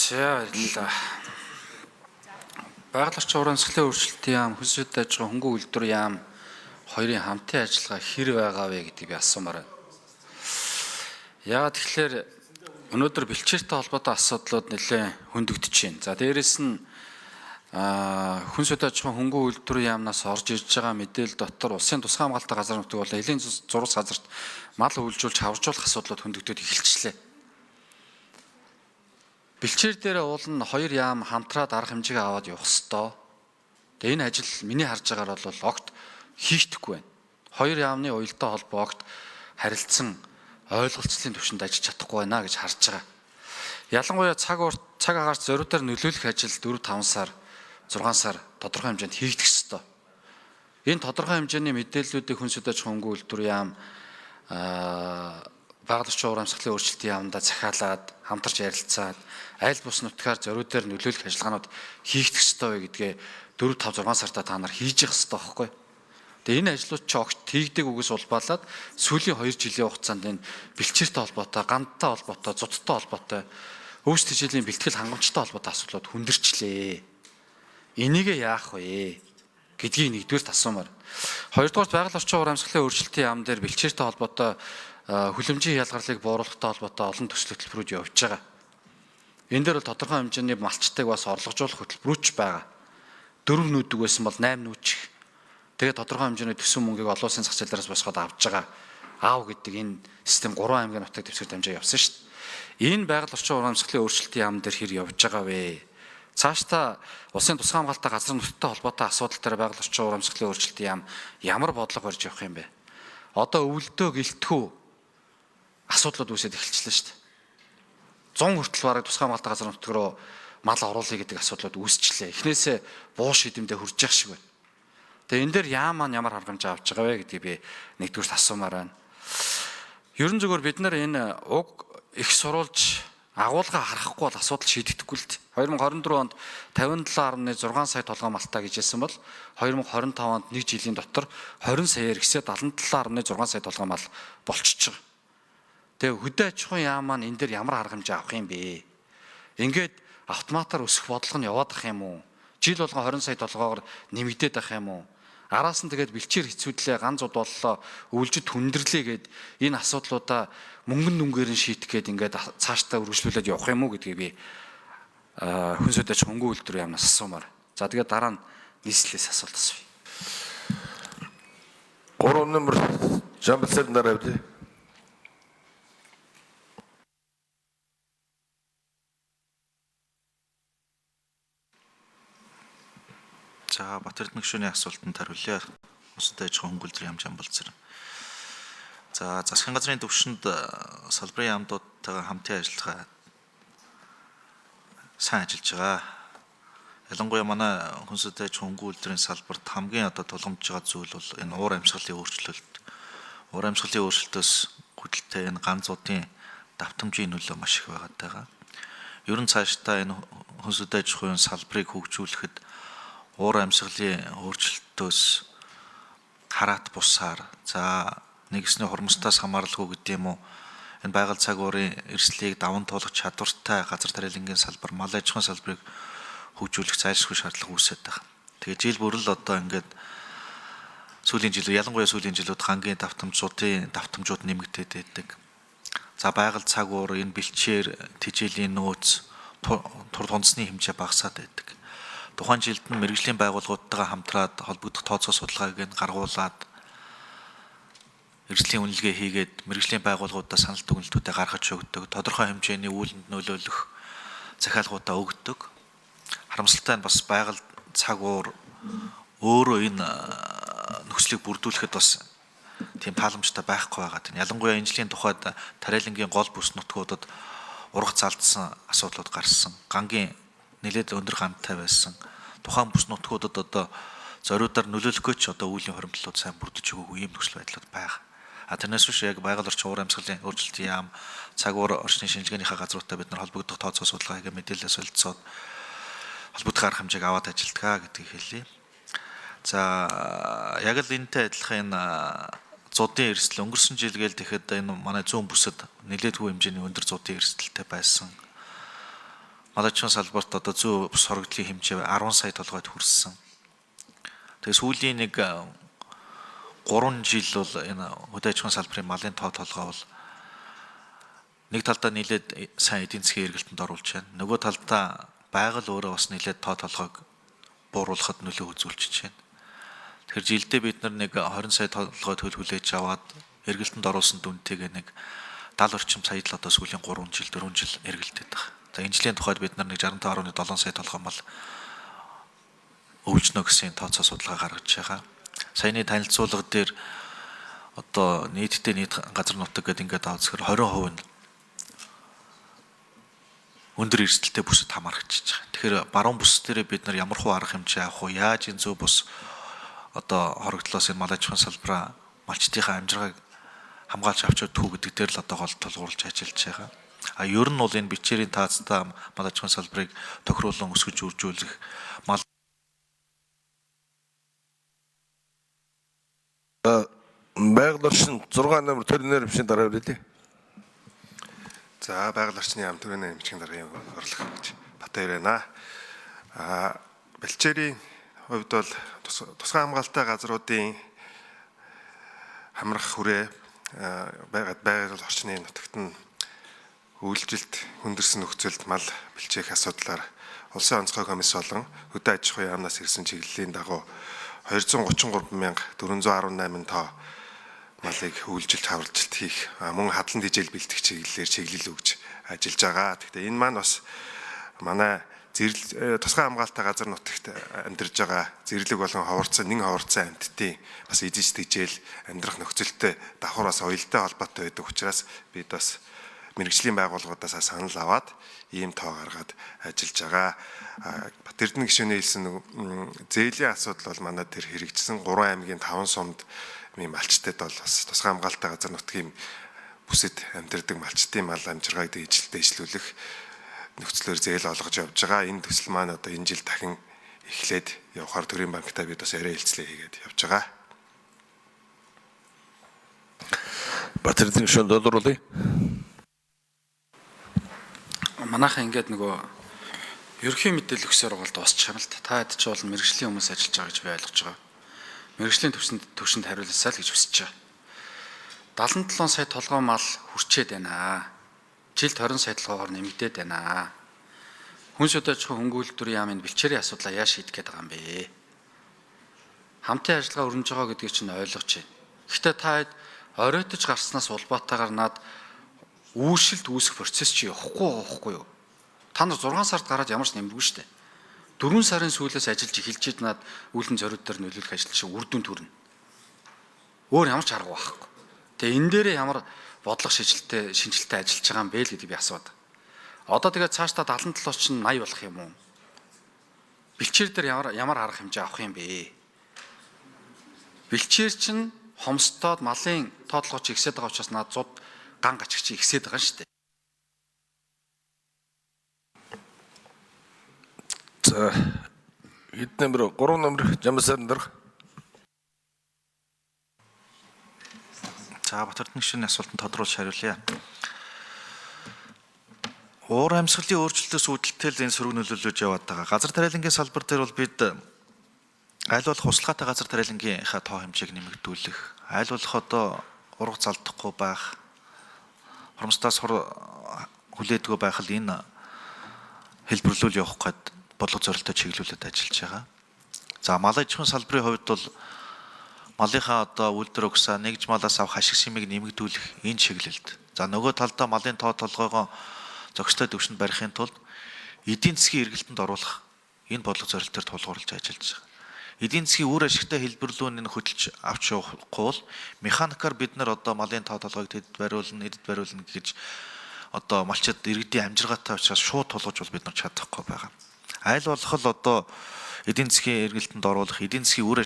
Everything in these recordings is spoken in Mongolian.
За баярлалаа. Байгаль орчин урамсгалын өөрчлөлтийн яам, хүнс үйл ажиллагаа хөнгөн үйлдвэр яам хоёрын хамтын ажиллагаа хэр байгаа вэ гэдгийг би асуумаар байна. Яагаад тэгэхээр өнөөдөр бэлчээртэй холбоотой асуудлууд нэлээд хөндөгдөж байна. За дээрэс нь хүнс үйл ажиллагаа хөнгөн үйлдвэр яамнаас орж ирж байгаа мэдээлэл дотор улсын тусгай хамгаалалтын газар нутаг болон элийн зураг газарт мал үйлжүүлж хавржуулах асуудлууд хөндөгдөд эхэлчихлээ. Бэлчээр дээр уул нь хоёр яам хамтраад арга хэмжээгээ аваад явах ёстой. Тэгээ энэ ажил миний харж байгаагаар бол огт хийхдэггүй байна. Хоёр яамны уялдаа холбоо огт харилцсан ойлголцлын түвшинд ажиллаж чадахгүй байна гэж харж байгаа. Ялангуяа цаг агаарт зориудаар нөлөөлөх ажил 4-5 сар, 6 сар тодорхой хэмжээнд хийгдэх ёстой. Энэ тодорхой хэмжээний мэдээллүүдийг хүнс үйл ажиллагаа хөнгөн үйлдвэр яам байгаль орчин урамсгалын өөрчлөлтийн яамдаа захиалаад хамтарч ярилцаад аль бус нутгаар зориудаар нөлөөлөх ажиллагаанууд хийгдэх ёстой вэ гэдгээ 4-5-6 сартаа та нар хийж явах ёстой байхгүй. Тэгээ энэ ажлууд ч огт хийгдэг үгээс улбаалаад сүүлийн 2 жилийн хугацаанд энэ бэлчээртэй холбоотой, гандтай холбоотой, зудтай холбоотой, өвс тэжээлийн бэлтгэл хангамжтай холбоотой асуудлууд хүндэрчлээ. Энийгээ яах вэ гэдгийг нэгдүгээр асуумаар. Хоёрдугаар байгаль орчин урамсгалын өөрчлөлтийн яам дээр бэлчээртэй холбоотой хүлэмжийн хялгарлыг бууруулахтай холбоотой олон төсөл хөтөлбөрүүд явж байгаа. Энэ дээр бол тодорхой хэмжээний малчтайг бас орлогожуулах хөтөлбөрүүч байгаа. 4 нүүдэг байсан бол 8 нүүчих. Тэгээ тодорхой хэмжээний төсөв мөнгийг олон улсын зах зээлээс босгоод авж байгаа. Аав гэдэг энэ систем 3 аймгийн нутаг дэвсгэр дамжаа явсан шүү дээ. Энэ байгаль орчин урамсгалын өөрчлөлтийн яам дээр хэр явж байгаа вэ? Цаашдаа улсын тусгай хамгаалалтын газар нутагтай холбоотой асуудал дээр байгаль орчин урамсгалын өөрчлөлтийн яам ямар бодлого барьж явах юм бэ? Одоо өвөлдөө гэлтгүү асуудлууд үүсээд эхэлчихлээ шүү дээ. 100 хүртэл бараг тусгай хамгаалалтын газар нутаг руу мал оруулъя гэдэг асуудлууд үүсчихлээ. Эхнээсээ буу шийдэмдээ хүрж явах шиг байна. Тэгээ энэ дээр яам маань ямар арга хэмжээ авч байгаа вэ гэдгийг би нэгдүгээр асуумаар байна. Ерөн зөвөр бид нар энэ уг их сурвалж агуулга харахгүй бол асуудал шийдэгдэхгүй л дээ. 2024 онд 57.6 сая толгой малтаа гэж хэлсэн бол 2025 онд 1 жилийн дотор 20 саяар ихсээ 77.6 сая толгой мал болчихж байгаа. Тэгээ хөдөө аж ахуйн яам маань энэ дээр ямар арга хэмжээ авах юм бэ? Ингээд автоматар өсөх бодлого нь яваад ах юм уу? Жил болгон 20 сая толгоогоор нэмэгдээд ах юм уу? Араас нь тэгээд бэлчээр хэцүүдлээ, ганц зуд боллоо, өвлжид хүндэрлээ гэд энэ асуудлуудаа мөнгөн дүнгээр нь шийдэх гээд ингээд цаашдаа үргэлжлүүлээд явах юм уу гэдгийг би хүнс үйл ажиллагаа хөнгөн үйлдвэр яамнаас асуумаар. За тэгээд дараа нь нийслэлээс асуулт асууя. 3 номер Жамбалсад наравд. За Батэрдэн гишүүний асуултанд хариулъя. Хүнс үйл ажиллагаа хөнгөн үйлдвэр яам Жамбалсар. За засгийн газрын түвшинд салбарын яамдуудтайгаа хамтын ажиллагаа сайн ажиллаж байгаа. Ялангуяа манай хүнс үйл ажиллагаа хөнгөн үйлдвэрийн салбарт хамгийн одоо тулгамдж байгаа зүйл бол энэ уур амьсгалын өөрчлөлт. Уур амьсгалын өөрчлөлтөөс хөдөлтэй энэ ганцуудын давтамжийн нөлөө маш их байгаа. Ер нь цаашдаа энэ хүнс үйл ажиллагааны салбарыг хөгжүүлэхэд уур амьсгалын өөрчлөлтөөс хараат бусаар за нэгсний хормостоос хамааралгүй гэдэг юм уу энэ байгаль цаг уурын эрсдлийг даван туулах чадвартай газар тариалангийн салбар, мал аж ахуйн салбарыг хөгжүүлэх зайлшгүй шаардлага үүсэж байгаа. Тэгээ жил бүрэл одоо ингээд сүүлийн жилүүд ялангуяа сүүлийн жилүүд гангийн давтамжууд нэмэгдээд байдаг. За байгаль цаг уур энэ бэлчээр тэжээлийн нөөц тур тунцны хэмжээ багасаад байдаг. Тухайн жилд нь мэргэжлийн байгууллагуудтайгаа хамтраад холбогдох тооцоо судалгааг нь гаргуулад эрсдлийн үнэлгээ хийгээд мэргэжлийн байгууллагуудаа санал дүгнэлтүүдээ гаргаж өгдөг. Тодорхой хэмжээний үүлэнд нөлөөлөх захиалгуудаа өгдөг. Харамсалтай нь бас байгаль цаг уур өөрөө энэ нөхцөлийг бүрдүүлэхэд бас тийм тааламжтай байхгүй байгаа. Ялангуяа энэ жилийн тухайд тариалангийн гол бүс нутгуудад ургац залдсан асуудлууд гарсан. Гангийн нэлээд өндөр гамттай байсан. Тухайн бүс нутгуудад одоо зориудаар нөлөөлөхгүй ч одоо үеийн хоримтлууд сайн бүрдэж өгөөгүй ийм нөхцөл байдлууд байгаа. Тэрнээс биш яг байгаль орчин уур амьсгалын өөрчлөлтийн яам, цаг уур орчны шинжилгээнийхээ газруудаа бид нар холбогдох тооцоо судалгаа хийгээ мэдээлэл солилцоод холбогдох арга хэмжээг аваад ажилтгаа гэдгийг хэлье. За яг л энэтэй адилхан энэ зуудын эрсдэл өнгөрсөн жил гээл тэгэхэд энэ манай зүүн бүсэд нэлээдгүй хэмжээний өндөр зуудын эрсдэлтэй байсан. малажчин салбарт одоо зөө бус хоригдлын хэмжээ 10 сая толгойд хүрсэн. Тэгээ сүүлийн нэг 3 жил бол энэ хөдөө аж ахуйн салбарын малын толгой бол нэг талдаа нийлээд сайн эдийн засгийн эргэлтэнд оруулж байна. Нөгөө талдаа байгаль өөрөө бас нийлээд толгойг бууруулахад нөлөө үзүүлж байна. Тэгэхээр жилдээ бид нар нэг 20 сая толгой төлөвлөж аваад эргэлтэнд оруулсан дүнтэйгээ нэг 70 орчим сая л одоо сүүлийн 3 жил 4 жил эргэлдээд байгаа. За энэ жилийн тухайд бид нар нэг 65.7 сая толгой мал өвчнө гэсэн тооцоо судалгаа гаргаж байгаа. Саяны танилцуулга дээр одоо нийтдээ нийт газар нутаг гэдэг ингээд авцгаар 20% нь өндөр эрсдэлтэй бүсэд хамаарчихж байгаа. Тэгэхээр баруун бүс дээрээ бид нар ямар хуу арга хэмжээ авах уу, яаж энэ зөв бус одоо хоригдлоос энэ мал аж ахуйн салбараа малчдынхаа амжиргааг хамгаалж авч явах гэдэг дээр л одоо гол тулгуурлаж ажиллаж байгаа. Ер нь бол энэ бичээрийн таацтай мал аж ахуйн салбарыг тохируулан өсгөж үржүүлэх мал байгаль орчин 6 номер төрний нэрмшийн дараа үлээ. За байгаль орчны яам төрний нэрмшийн даргын орлох гэж Батбаяр байна. Бэлчээрийн хувьд бол тусгай хамгаалалтай газруудын хамрах хүрээ байгаль орчны нутагт нь үйлдэлд хүндэрсэн нөхцөлд мал бэлчээх асуудлаар Улсын онцгой комисс болон хөдөө аж ахуйн яамнаас ирсэн чиглэлийн дагуу 233,418 тоо малыг үйлжилт хавралжилт хийх мөн хадлан дижэл бэлтгэх чиглэлээр чиглэл өгж ажиллаж байгаа. Гэхдээ энэ маань бас манай тусгай хамгаалалтай газар нутагт амьдарж байгаа зэрлэг болон нэн ховорцсон амьтдын бас эзэж дижэл амьдрах нөхцөлтэй давхар бас уялдаа холбоотой байдаг учраас бид бас мэрэгжлийн байгууллагуудаас санал аваад ийм тоо гаргаад ажиллаж байгаа. Бат Эрдэнэ гишүүний хэлсэн зээлийн асуудал бол манай тэр хэрэгжсэн 3 аймгийн 5 сумд ийм малчтад бол бас тусгай хамгаалалтай газар нутгийн бүсэд амьдардаг малчтын мал амжиргааг дэвшлүүлэх нөхцлөөр зээл олгож явж байгаа. Энэ төсөл маань одоо энэ жил дахин эхлээд явахаар төрийн банктай бид бас арай хэлцлээ хийгээд явж байгаа. Бат Эрдэнэ гишүүн долларлаа. Манайхаа ингээд нөгөө ерөнхий мэдээлэл өгсөөр бол дуусчих юм л та. Та хэд ч бол мэрэгжлийн хүмүүс ажиллаж байгаа гэж би ойлгож байгаа. Мэргэжлийн төвшөнд хариулсаа л гэж хүсэж байгаа. 77 сая толгой мал хүрчээд байна. Жилд 20 сая толгойгоор нэмэгдээд байна. Хүнс хөдөө аж ахуйн хөнгөлөлтөрийн яамын бэлчээрийн асуудлаа яаж шийдэх гээд байгаа юм бэ? Хамтын ажиллагаа өрнөж байгаа гэдгийг чинь ойлгож байна. Гэхдээ та хэд оройтож гарснаас улбаатаагаар над үүшилт үүсэх процесс чи явахгүй юу? Та нар 6 сард гараад ямар ч нэмэргүй шүү дээ. 4 сарын сүүлээс ажиллаж эхэлж над үүлэн зориуд дээр нөлөөлөх ажил шиг үр дүн төрнө. Өөр ямар ч арга байхгүй. Тэгээ энэ дээрээ ямар бодлого шинжилтэй ажиллаж байгаа юм бэ л гэдэг би асууад. Одоо тэгээд цаашдаа 77-ос чинь 80 болох юм уу? Бэлчээр дээр ямар арга хэмжээ авах юм бэ? Бэлчээр чинь хомстоод малын тоотлогоч ихсээд байгаа учраас над 100 ган гачигч ихсээд байгаа шүү дээ. За хэд номер 3 номер Жамсарын дарга. За Бат Эрдэнэ гишүүний асуултанд тодруулж хариулъя. Уур амьсгалын өөрчлөлтөөс үүдэлтэй л энэ сөрөг нөлөөлөж яваад байгаа. Газар тариалангийн салбар дээр бол бид аль болох услахаатай газар тариалангийнхаа тоо хэмжээг нэмэгдүүлэх, аль болох одоо ураг залдахгүй байх, хурамстаас хүлээдгүй байх л энэ хэлбэрлүүл явах гээд бодлого зорилттой чиглүүлээд ажиллаж байгаа. За мал аж ахуйн салбарын хувьд бол малынхаа одоо үйлдвэр угсаа нэгж малаас авах ашиг симийг нэмэгдүүлэх энэ чиглэлд. За нөгөө талдаа малын тоо толгойгоо зохистой төвшөнд барихын тулд эдийн засгийн эргэлтэнд оруулах энэ бодлого зорилтоор тулгуурлаж ажиллаж байгаа. Эдийн засгийн үр ашигтай хэлбэрлүүн энэ хөдөлж авч явахгүй бол механикаар бид нар одоо малын тоо толгойг тэд бариулна, эдэд бариулна гэж одоо малчид иргэдийн амжиргаатай учраас шууд тулгууж бол бид нар чадахгүй байгаа. Аль болох л одоо эдийн засгийн эргэлтэнд оруулах, эдийн засгийн үр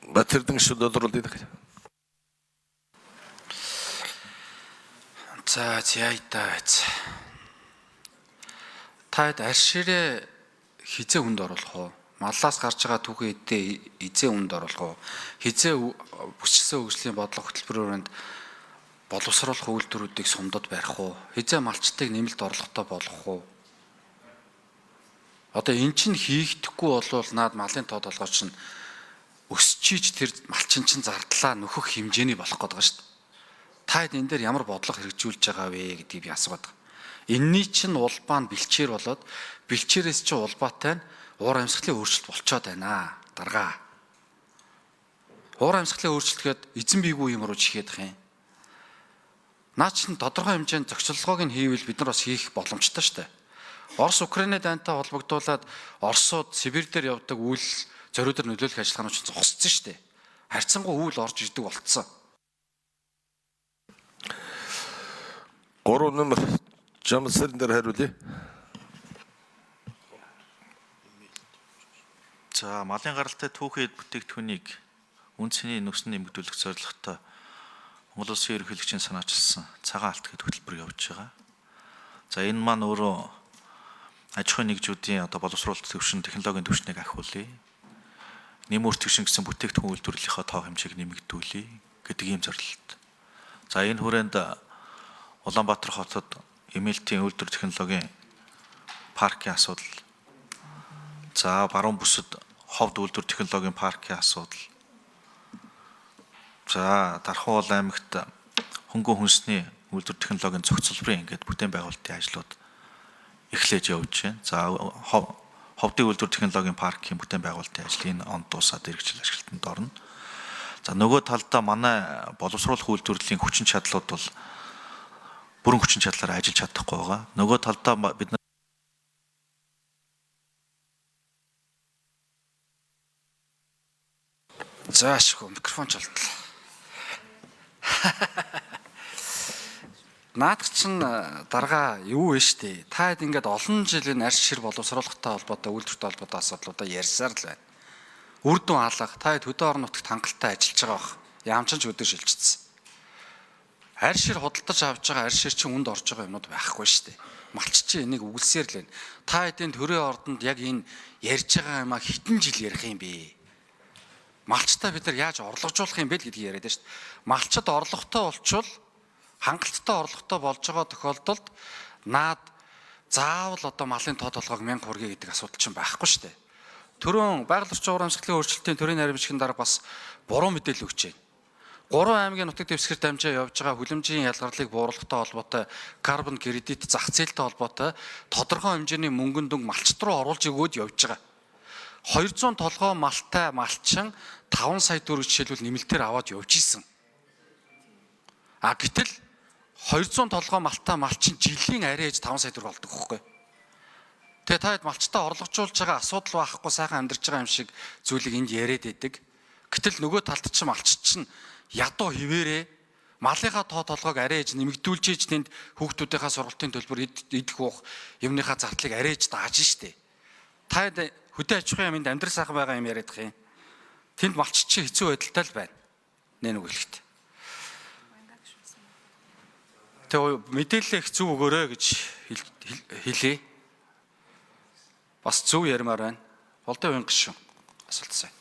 Бат Эрдэнэ гишүүн долларлаа. За зяйтаац. Та хэд арширээ хизээ хүнд оруулах уу? Маллаас гарч байгаа түүхий эдээ эзээ хүнд оруулах уу? Хизээ бүсчилсэн хөгжлийн бодлого хөтөлбөрөөрөнд боловсруулах үйлдвэрүүдийг сумдад барих уу? Хизээ малчтыг нэмэлт орлоготой болгох уу? Одоо эн чинь хийгдэхгүй болвол наад малын тоо толгой чинь өсчиж тэр малчин чинь зардлаа нөхөх хэмжээний болох гэдэг шүү дээ. Та хэд энэ дээр ямар бодлого хэрэгжүүлж байгаа вэ гэдгийг би асууад байгаа. Энийний чинь улбаа нь бэлчээр болоод бэлчээрээс чинь улбаатай нь уур амьсгалын өөрчлөлт болцоод байна. Даргаа. Уур амьсгалын өөрчлөлт гээд эзэн бийгүй юм руу чихээд их юм. Наа чинь тодорхой хэмжээнд зохицолгоог нь хийвэл бид нар бас хийх боломжтой шүү дээ. Орос Украины дайнтай холбогдуулаад Оросууд Сибирь дээр явдаг үйл зориудаар нөлөөлөх ажиллагаанууд чинь зогссон шүү дээ. Харьцангуй үйл орж ирдэг болцсон. 3 номер Жамсрын дээр хариулъя. За малын гаралтай түүхэд бүтээгдэхүүнийг үн цэний нөхцөл нэмэгдүүлэх зорилготой Монгол Улсын ерөнхийлөгчийн санаачилсан цагаан алт гэдэг хөтөлбөр явуулж байгаа. За энэ маань өөрөө аж ахуйн нэгжүүдийн одоо боловсруулалт төвшин технологийн түвшнийг ахиулъя. Нэмэлт төвшин гэсэн бүтээгдэхүүн үйлдвэрлэлийнхаа тоо хэмжээг нэмэгдүүлье гэдэг ийм зорилт. За энэ хүрээнд Улаанбаатар хотод эмээлтийн үйлдвэр технологийн паркийн асуудал. За баруун бүсэд ховд үйлдвэр технологийн паркийн асуудал. За Дархан уул аймагт хөнгөн хүнсний үйлдвэр технологийн зохицолборын ингээд бүтээн байгуулалтын ажлууд эхлэж явж байна. За ховдын үйлдвэр технологийн паркийн бүтээн байгуулалтын ажил энэ онд дуусаад эргэжил ашиглалтанд орно. За нөгөө талдаа манай боловсруулах үйлдвэрлэлийн хүчин чадлууд бол бүрэн хүчин чадлаараа ажиллаж чадахгүй байгаа. Нөгөө талдаа бид Заашгүй микрофон чолтлоо. Наадах чинь дарга юу вэ штэ? Та хэд ингээд олон жилийн арьс шир боловсруулалттай холбоотой үйлдвэртэй холбоотой асуудлуудаа ярьсаар л байна. Үр дүн алга. Та хэд хөдөө орон нутагт хангалттай ажиллаж байгаа бах. Яамчанч өдөр шилжчихсэн. Арьс шир худалдаж авч байгаа арьс шир чинь үнд орж байгаа юмнууд байхгүй штэ. Малч чинь энийг үгэлсээр л байна. Та хэдийн төрийн ордонд яг энэ ярьж байгаа юмаа хитэн жил ярих юм бэ? Малчтаа бид нар яаж орлогожуулах юм бэ гэдгийг яриад байна шүү дээ. Малчд орлоготой болчвол хангалттай орлоготой болж байгаа тохиолдолд наад заавал одоо малын тоо толгойг 1000 хүргэе гэдэг асуудал чинь байхгүй шүү дээ. Төрөн байгаль орчин уур амьсгалын өөрчлөлтийн төрийн нарийн дарга бас буруу мэдээлэл өгч байна. 3 аймгийн нутаг дэвсгэр дамжаа явж байгаа хүлэмжийн ялгарлыг бууруулахтай холбоотой карбон кредит зах зээлтэй холбоотой тодорхой хэмжээний мөнгөн дүнг малчд руу оруулж өгөөд явж байгаа. 200 толгой малтай малчин 5 сая төгрөг жишээлбэл нэмэлтээр аваад явж исэн. Гэтэл 200 толгой малтай малчин жилийн арай ээж 5 сая төгрөг олдог хөхгүй. Тэгээ та хэд малчтаа орлогожуулж байгаа асуудал байхгүй сайхан амьдарч байгаа юм шиг зүйлийг энд яриад байдаг. Гэтэл нөгөө талд чинь малч чинь ядуу хിവэрээ малынхаа тоо толгойг арай ээж нэмэгдүүлж ийж тэнд хүүхдүүдийнхаа сургалтын төлбөр идэх уух юмныхаа зардлыг арай ээж дааж штэ. Та хэд хөдөө аж ахуйн юмд амьдрал сайхан байгаа юм яриад их юм. Тэнд малч чинь хэцүү байдалтай л байна. Нэ нүг хэлэхдээ. Тэгээ мэдээлэл их зөв өгөөрэй гэж хэлье. Бас зөв ярмаар байна. Болдын уян гишүүн асуулт сайн.